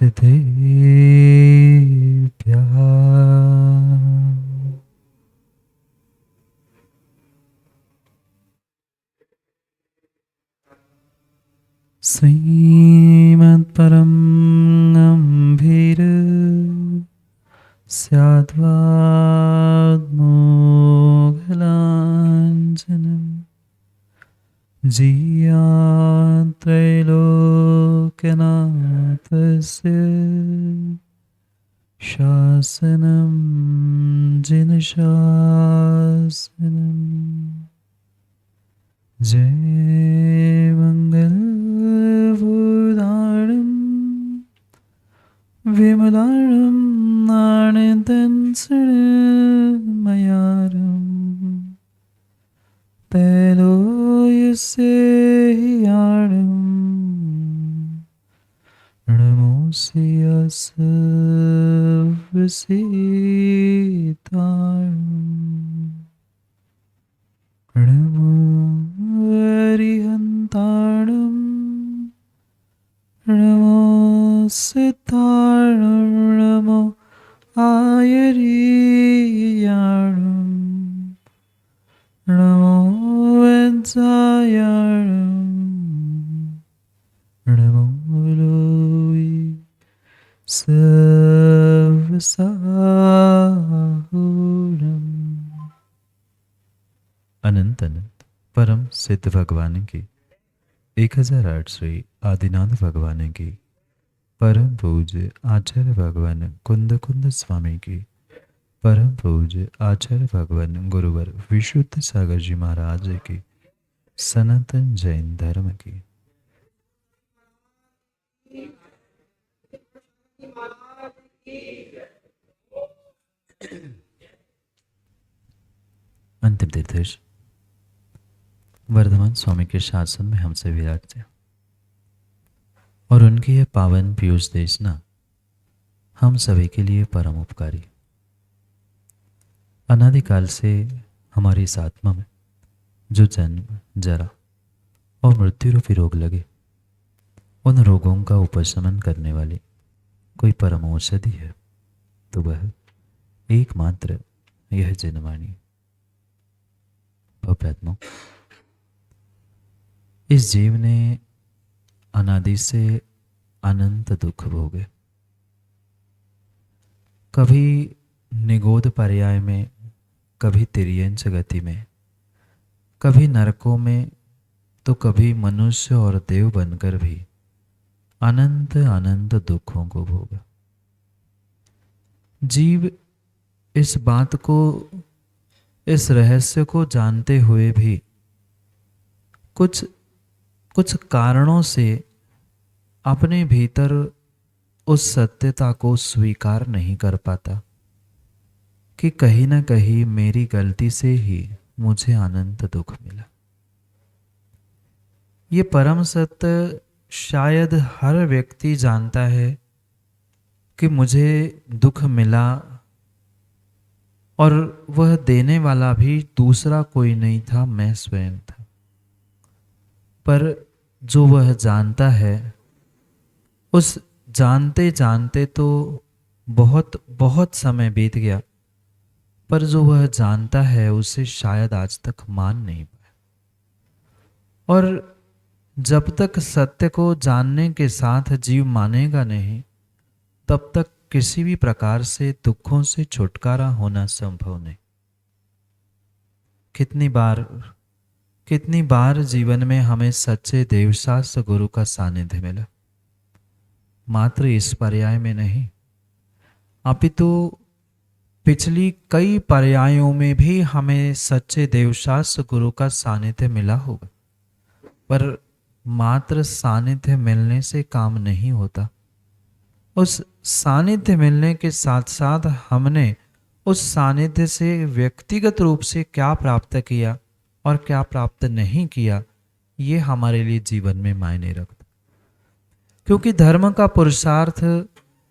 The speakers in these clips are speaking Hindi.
सिद्धेभ्यः श्रीमत्परं गम्भीर स्याद्वाग्मोघलाञ्छनम् जियात्रैलोक्यनाथस्य शासनं जिनशासनम्। जय मंगलभूताणं विमलाणं नारायणतनसृणमयारं त्रैलोक्यसेह्याणं नमोऽस्ति सर्वसिद्धाणं नमो हरिहन्ताणं नमो सिद्धाणं नमो आयर्याणं नमो वत्सायाणं नमो लोई सर्वसाहुरम्। अनंत अनंत परम सिद्ध भगवान की 1008वीं आदिनाथ भगवान की परम पूज्य आचार्य भगवान कुंद कुंद स्वामी की परम पूज्य आचार्य भगवान गुरुवर विशुद्ध सागर जी महाराज की सनातन जैन धर्म की अंतिम तीर्थेश वर्धमान स्वामी के शासन में हमसे विराजते और उनकी यह पावन पीयूष देशना हम सभी के लिए परम उपकारी। अनादिकाल से हमारी इस आत्मा में जो जन्म जरा और मृत्यु रूपी रोग लगे, उन रोगों का उपशमन करने वाली कोई परम औषधि है तो वह एकमात्र यह जनवाणी। भव्यात्मा, इस जीव ने अनादि से अनंत दुख भोगे, कभी निगोद पर्याय में, कभी तिर्यंच गति में, कभी नरकों में, तो कभी मनुष्य और देव बनकर भी अनंत अनंत दुखों को भोगा। जीव इस बात को, इस रहस्य को जानते हुए भी कुछ कारणों से अपने भीतर उस सत्यता को स्वीकार नहीं कर पाता कि कहीं ना कहीं मेरी गलती से ही मुझे अनंत दुख मिला। ये परम सत्य शायद हर व्यक्ति जानता है कि मुझे दुख मिला और वह देने वाला भी दूसरा कोई नहीं था, मैं स्वयं था। पर जो वह जानता है, उस जानते जानते तो बहुत बहुत समय बीत गया, पर जो वह जानता है उसे शायद आज तक मान नहीं पाया। और जब तक सत्य को जानने के साथ जीव मानेगा नहीं, तब तक किसी भी प्रकार से दुखों से छुटकारा होना संभव नहीं। कितनी बार जीवन में हमें सच्चे देवशास्त्र गुरु का सानिध्य मिला, मात्र इस पर्याय में नहीं, अपितु पिछली कई पर्यायों में भी हमें सच्चे देवशास्त्र गुरु का सानिध्य मिला होगा। पर मात्र सानिध्य मिलने से काम नहीं होता। उस सानिध्य मिलने के साथ साथ हमने उस सानिध्य से व्यक्तिगत रूप से क्या प्राप्त किया और क्या प्राप्त नहीं किया, ये हमारे लिए जीवन में मायने रखता। क्योंकि धर्म का पुरुषार्थ,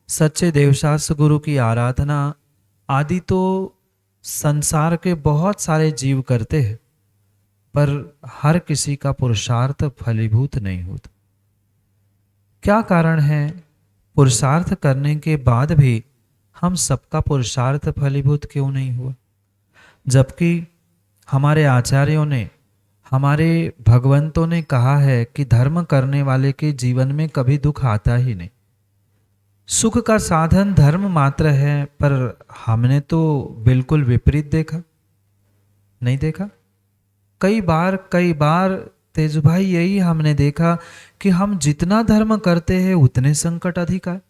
सच्चे देवशास्त्र गुरु की आराधना आदि तो संसार के बहुत सारे जीव करते हैं, पर हर किसी का पुरुषार्थ फलीभूत नहीं होता। क्या कारण है पुरुषार्थ करने के बाद भी हम सबका पुरुषार्थ फलीभूत क्यों नहीं हुआ? जबकि हमारे आचार्यों ने, हमारे भगवंतों ने कहा है कि धर्म करने वाले के जीवन में कभी दुख आता ही नहीं। सुख का साधन धर्म मात्र है, पर हमने तो बिल्कुल विपरीत देखा, नहीं देखा? कई बार तेज भाई यही हमने देखा कि हम जितना धर्म करते हैं उतने संकट अधिक आए।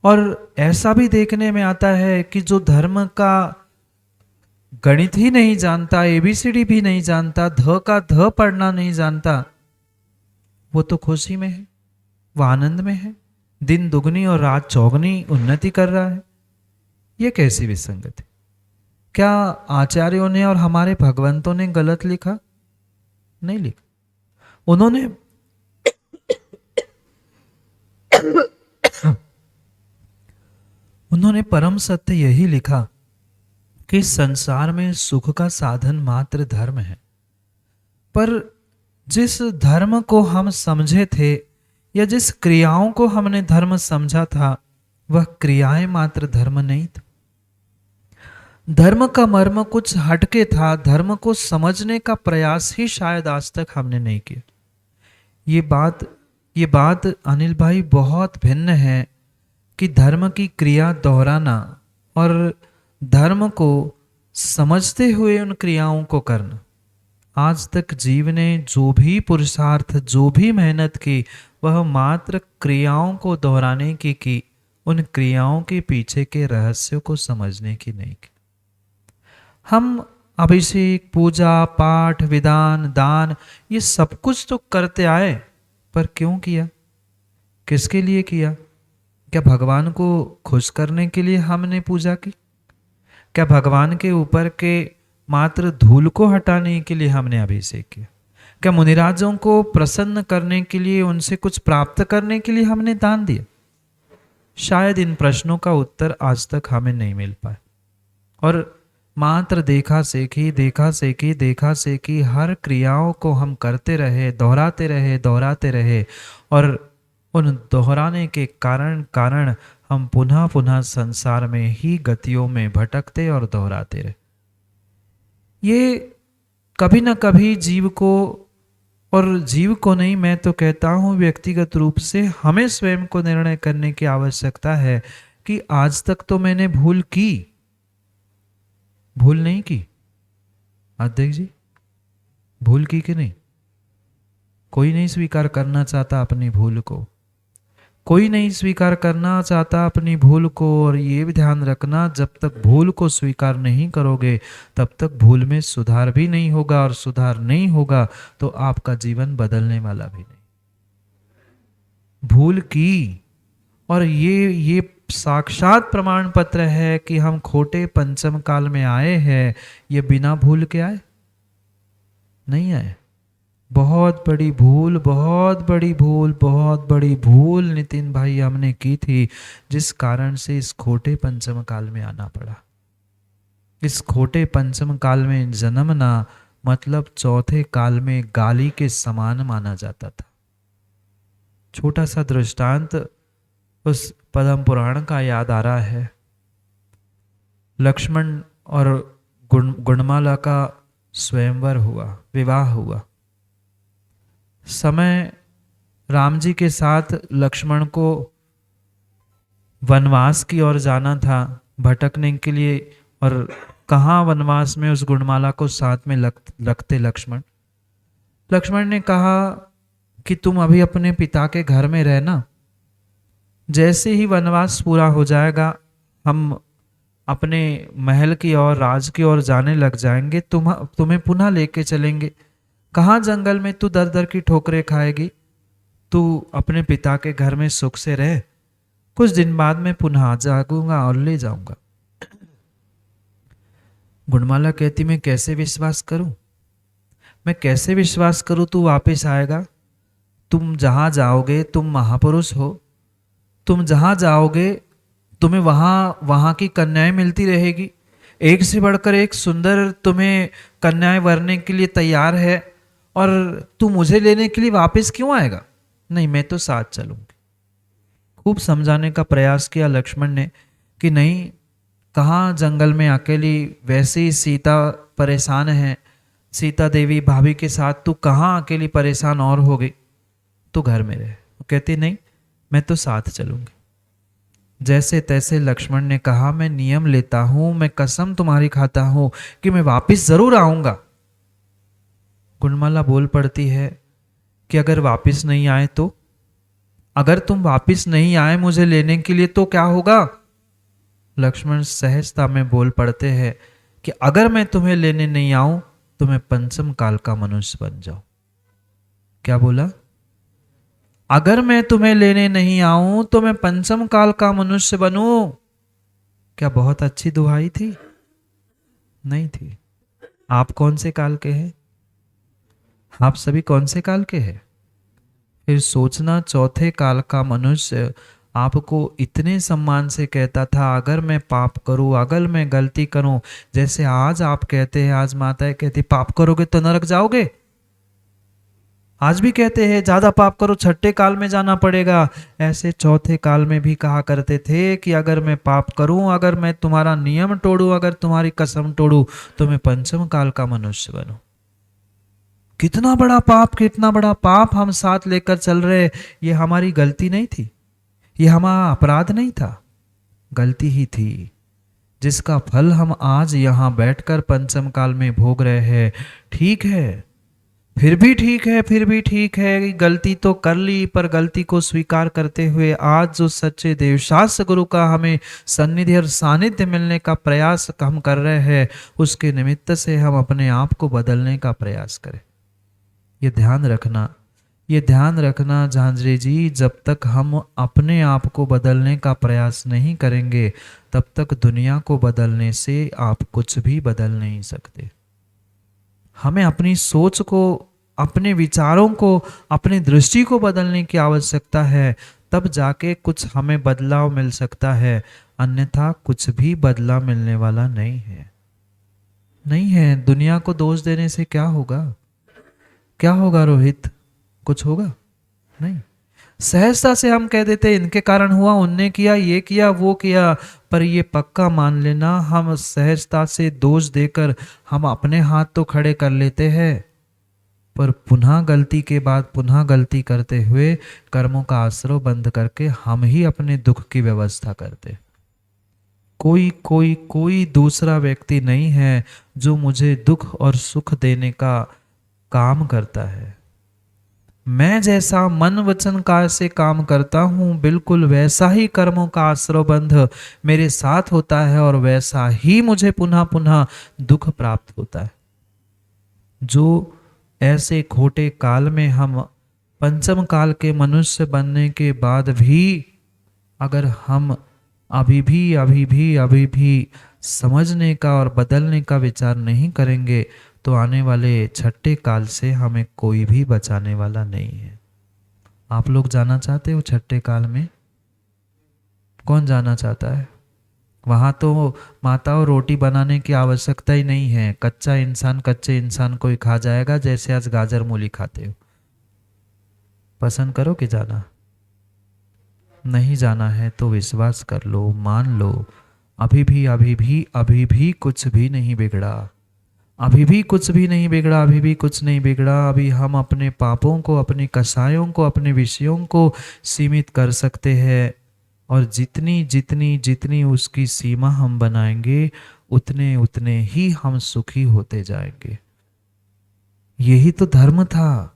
और ऐसा भी देखने में आता है कि जो धर्म का गणित ही नहीं जानता, एबीसीडी भी नहीं जानता, ध का ध पढ़ना नहीं जानता, वो तो खुशी में है, वो आनंद में है, दिन दुगनी और रात चौगनी उन्नति कर रहा है। ये कैसी विसंगति? क्या आचार्यों ने और हमारे भगवंतों ने गलत लिखा? नहीं लिखा। उन्होंने परम सत्य यही लिखा कि संसार में सुख का साधन मात्र धर्म है। पर जिस धर्म को हम समझे थे या जिस क्रियाओं को हमने धर्म समझा था, वह क्रियाएं मात्र धर्म नहीं था। धर्म का मर्म कुछ हटके था। धर्म को समझने का प्रयास ही शायद आज तक हमने नहीं किया। ये बात अनिल भाई बहुत भिन्न है कि धर्म की क्रिया दोहराना और धर्म को समझते हुए उन क्रियाओं को करना। आज तक जीव ने जो भी पुरुषार्थ, जो भी मेहनत की, वह मात्र क्रियाओं को दोहराने की, उन क्रियाओं के पीछे के रहस्यों को समझने की नहीं की। हम अभिषेक, पूजा, पाठ, विधान, दान, ये सब कुछ तो करते आए, पर क्यों किया? किसके लिए किया? क्या भगवान को खुश करने के लिए हमने पूजा की? क्या भगवान के ऊपर के मात्र धूल को हटाने के लिए हमने अभिषेक किया? क्या मुनिराजों को प्रसन्न करने के लिए, उनसे कुछ प्राप्त करने के लिए हमने दान दिया? शायद इन प्रश्नों का उत्तर आज तक हमें नहीं मिल पाया। और मात्र देखा सेखी हर क्रियाओं को हम करते रहे, दोहराते रहे और उन दोहराने के कारण हम पुनः पुनः संसार में ही गतियों में भटकते और दोहराते रहे। ये कभी न कभी जीव को, और जीव को नहीं, मैं तो कहता हूँ व्यक्तिगत रूप से हमें स्वयं को निर्णय करने की आवश्यकता है कि आज तक तो मैंने भूल नहीं की। अध्यक्ष जी, भूल की कि नहीं? कोई नहीं स्वीकार करना चाहता अपनी भूल को, कोई नहीं स्वीकार करना चाहता अपनी भूल को। और ये भी ध्यान रखना, जब तक भूल को स्वीकार नहीं करोगे तब तक भूल में सुधार भी नहीं होगा, और सुधार नहीं होगा तो आपका जीवन बदलने वाला भी नहीं। भूल की, और ये साक्षात प्रमाण पत्र है कि हम खोटे पंचम काल में आए हैं। ये बिना भूल के आए नहीं आए। बहुत बड़ी भूल नितिन भाई हमने की थी, जिस कारण से इस खोटे पंचम काल में आना पड़ा। इस खोटे पंचम काल में जन्मना मतलब चौथे काल में गाली के समान माना जाता था। छोटा सा दृष्टांत उस पद्म पुराण का याद आ रहा है। लक्ष्मण और गुणमाला का स्वयंवर हुआ, विवाह हुआ। समय राम जी के साथ लक्ष्मण को वनवास की ओर जाना था, भटकने के लिए। और कहाँ वनवास में उस गुणमाला को साथ में रखते लक्ष्मण ने कहा कि तुम अभी अपने पिता के घर में रहना, जैसे ही वनवास पूरा हो जाएगा हम अपने महल की ओर, राज की ओर जाने लग जाएंगे, तुम्हें पुनः लेके चलेंगे। कहाँ जंगल में तू दर दर की ठोकरें खाएगी, तू अपने पिता के घर में सुख से रह, कुछ दिन बाद मैं पुनः आ जाऊंगा और ले जाऊंगा। गुणमाला कहती मैं कैसे विश्वास करूं तू वापस आएगा? तुम जहां जाओगे, तुम महापुरुष हो, तुम जहां जाओगे तुम्हें वहां की कन्याएं मिलती रहेगी, एक से बढ़कर एक सुंदर तुम्हें कन्याएं वरने के लिए तैयार है, और तू मुझे लेने के लिए वापस क्यों आएगा? नहीं, मैं तो साथ चलूंगी। खूब समझाने का प्रयास किया लक्ष्मण ने कि नहीं, कहाँ जंगल में अकेली, वैसे ही सीता परेशान है, सीता देवी भाभी के साथ तू कहाँ अकेली परेशान और हो गई, तू घर में रहे। वो कहती नहीं, मैं तो साथ चलूंगी। जैसे तैसे लक्ष्मण ने कहा, मैं नियम लेता हूं, मैं कसम तुम्हारी खाता हूं कि मैं वापिस जरूर आऊंगा। गुणमाला बोल पड़ती है कि अगर वापिस नहीं आए तो, अगर तुम वापिस नहीं आए मुझे लेने के लिए तो क्या होगा? लक्ष्मण सहजता में बोल पड़ते हैं कि अगर मैं तुम्हें लेने नहीं आऊं तो मैं पंचम काल का मनुष्य बन जाऊं। क्या बोला? अगर मैं तुम्हें लेने नहीं आऊं तो मैं पंचम काल का मनुष्य बनूं। क्या बहुत अच्छी दुहाई थी? नहीं थी। आप कौन से काल के हैं? आप सभी कौन से काल के हैं? फिर सोचना, चौथे काल का मनुष्य आपको इतने सम्मान से कहता था, अगर मैं पाप करूं, अगर मैं गलती करूं, जैसे आज आप कहते हैं, आज माताएं कहती पाप करोगे तो नरक जाओगे। आज भी कहते हैं ज्यादा पाप करो छठे काल में जाना पड़ेगा। ऐसे चौथे काल में भी कहा करते थे कि अगर मैं पाप करूं, अगर मैं तुम्हारा नियम तोड़ूं, अगर तुम्हारी कसम तोड़ूं तो मैं पंचम काल का मनुष्य बनूं। कितना बड़ा पाप, कितना बड़ा पाप हम साथ लेकर चल रहे। ये हमारी गलती नहीं थी, ये हमारा अपराध नहीं था, गलती ही थी जिसका फल हम आज यहां बैठकर पंचम काल में भोग रहे हैं। ठीक है, फिर भी ठीक है, फिर भी ठीक है, गलती तो कर ली, पर गलती को स्वीकार करते हुए आज जो सच्चे देवशास्त्र गुरु का हमें सन्निधि और सानिध्य मिलने का प्रयास हम कर रहे हैं, उसके निमित्त से हम अपने आप को बदलने का प्रयास करें। ये ध्यान रखना, ये ध्यान रखना झांझरे जी, जब तक हम अपने आप को बदलने का प्रयास नहीं करेंगे तब तक दुनिया को बदलने से आप कुछ भी बदल नहीं सकते। हमें अपनी सोच को, अपने विचारों को, अपनी दृष्टि को बदलने की आवश्यकता है, तब जाके कुछ हमें बदलाव मिल सकता है, अन्यथा कुछ भी बदलाव मिलने वाला नहीं है। नहीं है। दुनिया को दोष देने से क्या होगा? क्या होगा रोहित? कुछ होगा नहीं। सहजता से हम कह देते इनके कारण हुआ, उनने किया, ये किया, वो किया, पर ये पक्का मान लेना, हम सहजता से दोष देकर हम अपने हाथ तो खड़े कर लेते हैं, पर पुनः गलती के बाद पुनः गलती करते हुए कर्मों का आश्रय बंद करके हम ही अपने दुख की व्यवस्था करते। कोई कोई कोई दूसरा व्यक्ति नहीं है जो मुझे दुख और सुख देने का काम करता है। मैं जैसा मन वचन काया से काम करता हूँ, बिल्कुल वैसा ही कर्मों का आश्रयबंध मेरे साथ होता है और वैसा ही मुझे पुनः पुनः दुख प्राप्त होता है। जो ऐसे खोटे काल में हम पंचम काल के मनुष्य बनने के बाद भी अगर हम अभी भी समझने का और बदलने का विचार नहीं करेंगे तो आने वाले छठे काल से हमें कोई भी बचाने वाला नहीं है। आप लोग जाना चाहते हो छठे काल में? कौन जाना चाहता है? वहाँ तो माताओं रोटी बनाने की आवश्यकता ही नहीं है, कच्चा इंसान कच्चे इंसान को ही खा जाएगा, जैसे आज गाजर मूली खाते हो। पसंद करो कि जाना? नहीं जाना है तो विश्वास कर लो, मान लो, अभी भी कुछ भी नहीं बिगड़ा, अभी भी कुछ भी नहीं बिगड़ा, अभी भी कुछ नहीं बिगड़ा। अभी हम अपने पापों को, अपने कसायों को, अपने विषयों को सीमित कर सकते हैं, और जितनी जितनी जितनी उसकी सीमा हम बनाएंगे उतने उतने ही हम सुखी होते जाएंगे। यही तो धर्म था,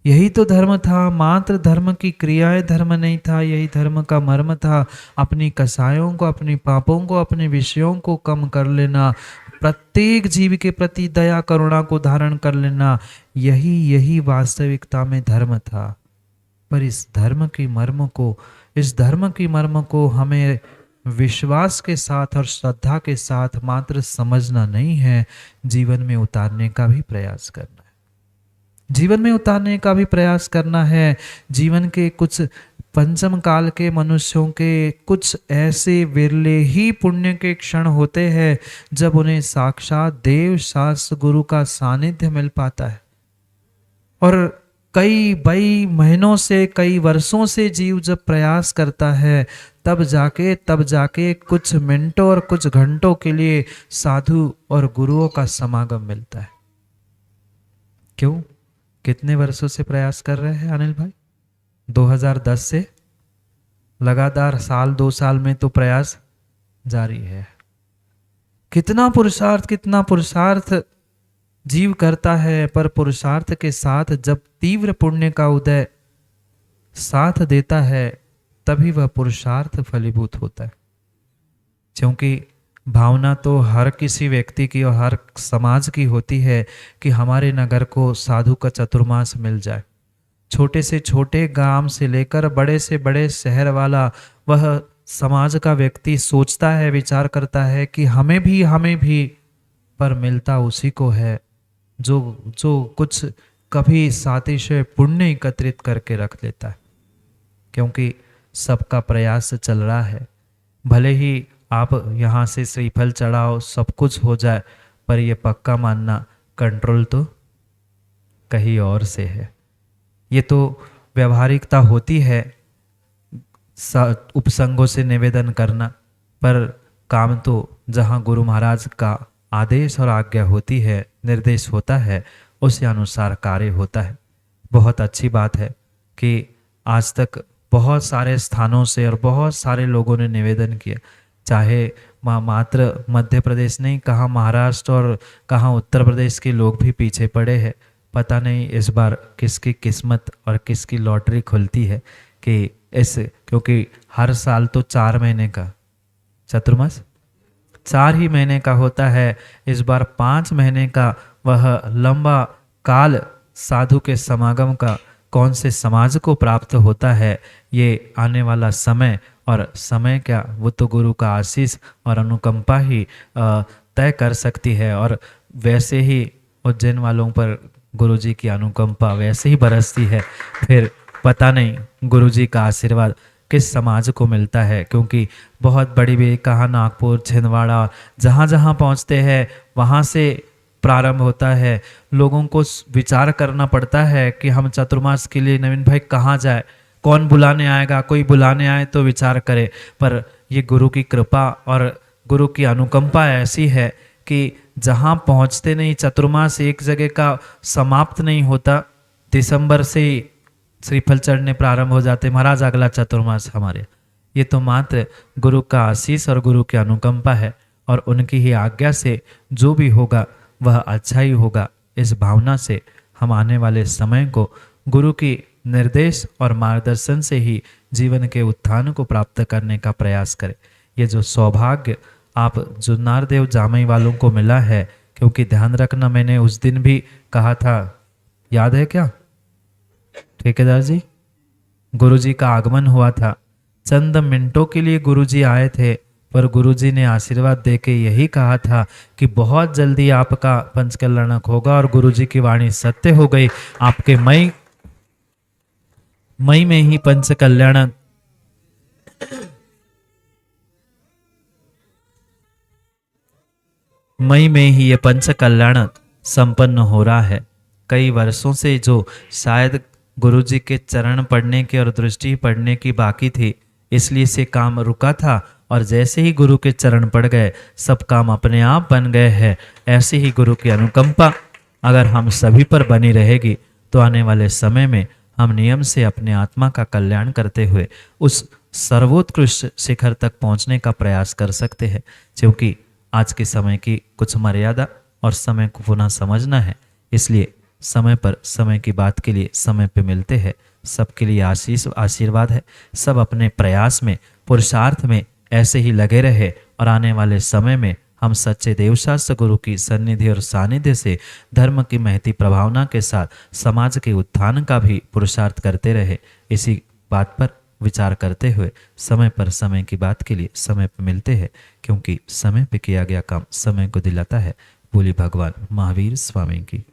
यही तो धर्म था। मात्र धर्म की क्रियाएं धर्म नहीं था, यही धर्म का मर्म था। अपनी कसायों को, अपनी पापों को, अपने विषयों को कम कर लेना, प्रत्येक जीव के प्रति दया करुणा को धारण कर लेना, यही यही वास्तविकता में धर्म था। पर इस धर्म की मर्म को, इस धर्म की मर्म को हमें विश्वास के साथ और श्रद्धा के साथ मात्र समझना नहीं है, जीवन में उतारने का भी प्रयास करना है। जीवन में उतारने का भी प्रयास करना है। जीवन के कुछ पंचम काल के मनुष्यों के कुछ ऐसे विरले ही पुण्य के क्षण होते हैं जब उन्हें साक्षात देव शास्त्र गुरु का सानिध्य मिल पाता है। और कई महीनों से, कई वर्षों से जीव जब प्रयास करता है, तब जाके कुछ मिनटों और कुछ घंटों के लिए साधु और गुरुओं का समागम मिलता है। क्यों? कितने वर्षों से प्रयास कर रहे हैं अनिल भाई? 2010 से लगातार साल 2 साल में तो प्रयास जारी है। कितना पुरुषार्थ जीव करता है, पर पुरुषार्थ के साथ जब तीव्र पुण्य का उदय साथ देता है, तभी वह पुरुषार्थ फलीभूत होता है। क्योंकि भावना तो हर किसी व्यक्ति की और हर समाज की होती है कि हमारे नगर को साधु का चतुर्मास मिल जाए। छोटे से छोटे गांव से लेकर बड़े से बड़े शहर वाला वह समाज का व्यक्ति सोचता है, विचार करता है कि हमें भी, पर मिलता उसी को है जो कुछ कभी सातिशय पुण्य एकत्रित करके रख लेता है। क्योंकि सबका प्रयास चल रहा है, भले ही आप यहाँ से श्रीफल चढ़ाओ, सब कुछ हो जाए, पर यह पक्का मानना कंट्रोल तो कहीं और से है। ये तो व्यवहारिकता होती है उपसंगों से निवेदन करना, पर काम तो जहाँ गुरु महाराज का आदेश और आज्ञा होती है, निर्देश होता है, उसी अनुसार कार्य होता है। बहुत अच्छी बात है कि आज तक बहुत सारे स्थानों से और बहुत सारे लोगों ने निवेदन किया, चाहे मात्र मध्य प्रदेश नहीं, कहाँ महाराष्ट्र और कहाँ उत्तर प्रदेश के लोग भी पीछे पड़े हैं। पता नहीं इस बार किसकी किस्मत और किसकी लॉटरी खुलती है कि क्योंकि हर साल तो 4 महीने का चतुर्मास 4 ही महीने का होता है, इस बार 5 महीने का वह लंबा काल साधु के समागम का कौन से समाज को प्राप्त होता है, ये आने वाला समय, और समय क्या, वो तो गुरु का आशीष और अनुकंपा ही तय कर सकती है। और वैसे ही उज्जैन वालों पर गुरुजी की अनुकंपा वैसे ही बरसती है, फिर पता नहीं गुरुजी का आशीर्वाद किस समाज को मिलता है। क्योंकि बहुत बड़ी भी कहाँ नागपुर, छिंदवाड़ा, जहाँ जहाँ पहुँचते हैं वहाँ से प्रारंभ होता है। लोगों को विचार करना पड़ता है कि हम चतुर्मास के लिए नवीन भाई कहाँ जाए, कौन बुलाने आएगा, कोई बुलाने आए तो विचार करे। पर ये गुरु की कृपा और गुरु की अनुकंपा ऐसी है कि जहाँ पहुँचते नहीं, चतुर्मास एक जगह का समाप्त नहीं होता, दिसंबर से ही श्रीफल चढ़ने प्रारंभ हो जाते, महाराज अगला चतुर्मास हमारे। ये तो मात्र गुरु का आशीष और गुरु की अनुकंपा है, और उनकी ही आज्ञा से जो भी होगा वह अच्छा ही होगा। इस भावना से हम आने वाले समय को गुरु की निर्देश और मार्गदर्शन से ही जीवन के उत्थान को प्राप्त करने का प्रयास करें। ये जो सौभाग्य आप जुन्नार देव जामई वालों को मिला है, क्योंकि ध्यान रखना, मैंने उस दिन भी कहा था, याद है क्या ठेकेदार जी, गुरुजी का आगमन हुआ था, चंद मिनटों के लिए गुरुजी आए थे, पर गुरुजी ने आशीर्वाद देके यही कहा था कि बहुत जल्दी आपका पंचकल्याणक होगा, और गुरुजी की वाणी सत्य हो गई। आपके मई में ही पंचकल्याणक मई में ही ये पंचकल्याणक संपन्न हो रहा है। कई वर्षों से जो शायद गुरुजी के चरण पढ़ने की और दृष्टि पढ़ने की बाकी थी, इसलिए से काम रुका था, और जैसे ही गुरु के चरण पड़ गए सब काम अपने आप बन गए हैं। ऐसे ही गुरु की अनुकंपा अगर हम सभी पर बनी रहेगी तो आने वाले समय में हम नियम से अपने आत्मा का कल्याण करते हुए उस सर्वोत्कृष्ट शिखर तक पहुंचने का प्रयास कर सकते हैं। क्योंकि आज के समय की कुछ मर्यादा और समय को पुनः समझना है, इसलिए समय पर समय की बात के लिए समय पे मिलते हैं। सबके लिए आशीष आशीर्वाद है। सब अपने प्रयास में, पुरुषार्थ में ऐसे ही लगे रहे, और आने वाले समय में हम सच्चे देवशास्त्र गुरु की सन्निधि और सानिध्य से धर्म की महती प्रभावना के साथ समाज के उत्थान का भी पुरुषार्थ करते रहे। इसी बात पर विचार करते हुए समय पर समय की बात के लिए समय पर मिलते हैं, क्योंकि समय पे किया गया काम समय को दिलाता है। बोली भगवान महावीर स्वामी की।